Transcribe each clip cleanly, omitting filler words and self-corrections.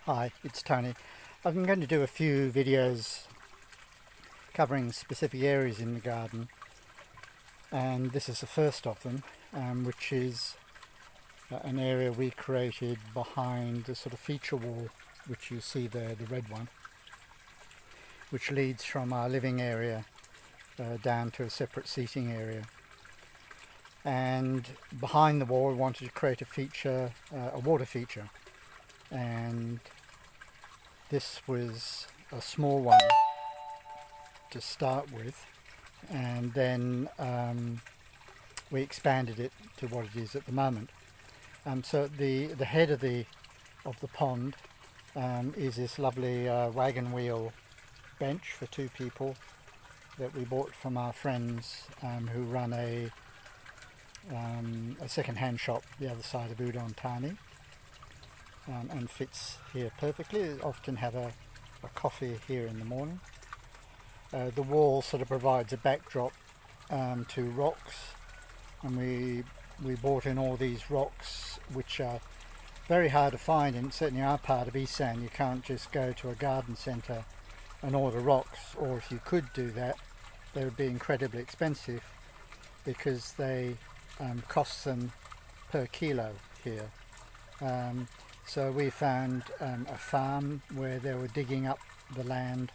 Hi, it's Tony. I'm going to do a few videos covering specific areas in the garden, and this is the first of them, which is an area we created behind the sort of feature wall which you see there, the red one, which leads from our living area down to a separate seating area. And behind the wall we wanted to create a feature, a water feature, and this was a small one to start with, and then we expanded it to what it is at the moment. So the head of the pond is this lovely wagon wheel bench for two people that we bought from our friends who run a second-hand shop the other side of Udon Thani, and fits here perfectly. They often have a coffee here in the morning. The wall sort of provides a backdrop to rocks, and we bought in all these rocks which are very hard to find in certainly our part of Isan. You can't just go to a garden centre and order rocks, or if you could do that, they would be incredibly expensive because they cost them per kilo here. So we found a farm where they were digging up the land,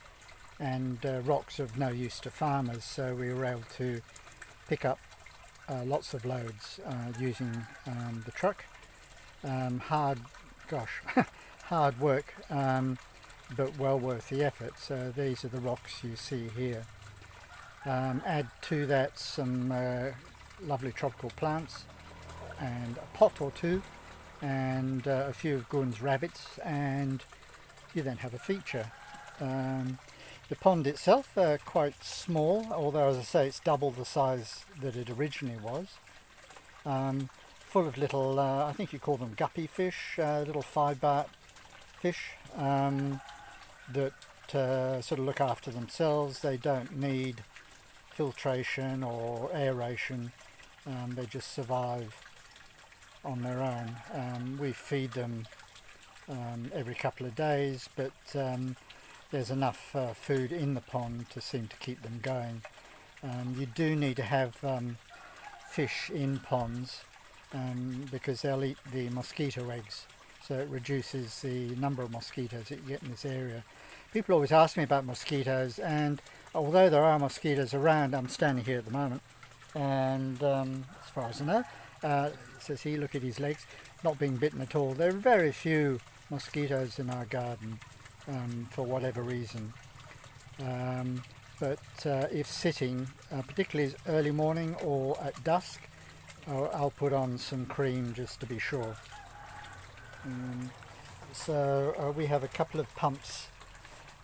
and rocks are of no use to farmers, so we were able to pick up lots of loads using the truck. Hard work, but well worth the effort. So these are the rocks you see here. Add to that some lovely tropical plants and a pot or two and a few of Gun's rabbits, and you then have a feature. The pond itself quite small, although as I say it's double the size that it originally was. Full of little, I think you call them guppy fish, little 5-baht fish that sort of look after themselves. They don't need filtration or aeration. They just survive on their own. We feed them every couple of days, but there's enough food in the pond to seem to keep them going. You do need to have fish in ponds because they'll eat the mosquito eggs, so it reduces the number of mosquitoes that you get in this area. People always ask me about mosquitoes, and although there are mosquitoes around, I'm standing here at the moment, and as far as I know, says he, look at his legs, not being bitten at all. There are very few mosquitoes in our garden for whatever reason. But if sitting, particularly early morning or at dusk, I'll put on some cream just to be sure. So we have a couple of pumps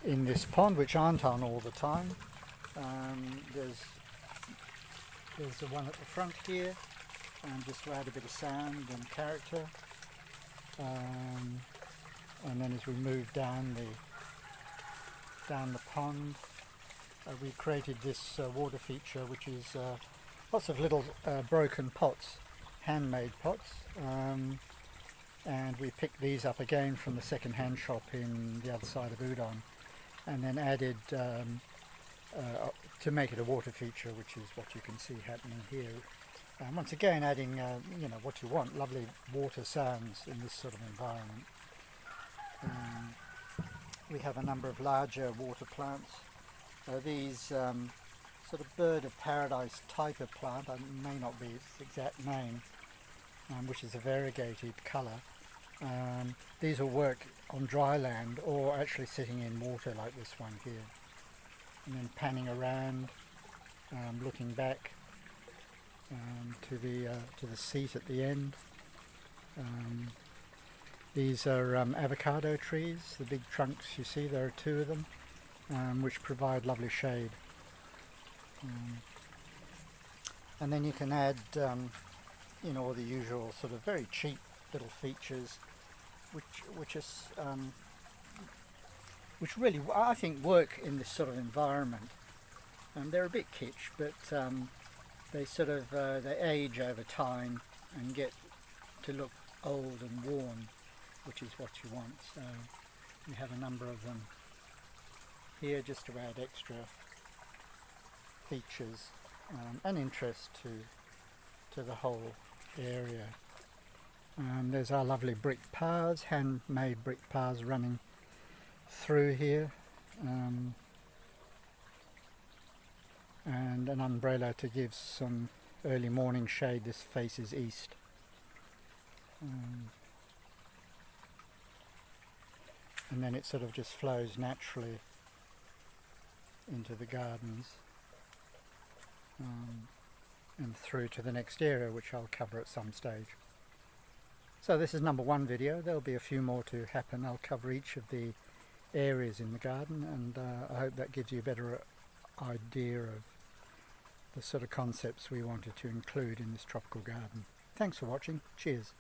in this pond which aren't on all the time. There's the one at the front here, just to add a bit of sound and character. And then as we move down the pond, we created this water feature, which is lots of little broken pots, handmade pots, and we picked these up again from the second-hand shop in the other side of Udon, and then added to make it a water feature, which is what you can see happening here. And once again, adding what you want, lovely water sounds in this sort of environment. We have a number of larger water plants. These sort of bird of paradise type of plant, may not be its exact name, which is a variegated colour. These will work on dry land or actually sitting in water like this one here, and then panning around, looking back to the seat at the end. These are avocado trees. The big trunks you see, there are two of them, which provide lovely shade. And then you can add all the usual sort of very cheap little features which really I think work in this sort of environment. They're a bit kitsch, but they sort of they age over time and get to look old and worn, which is what you want. So We have a number of them here just to add extra features and interest to the whole area. There's our lovely brick paths, handmade brick paths running through here, and an umbrella to give some early morning shade. This faces east. And then it sort of just flows naturally into the gardens and through to the next area, which I'll cover at some stage. So this is number one video. There'll be a few more to happen. I'll cover each of the areas in the garden, and I hope that gives you a better idea of the sort of concepts we wanted to include in this tropical garden. Thanks for watching. Cheers.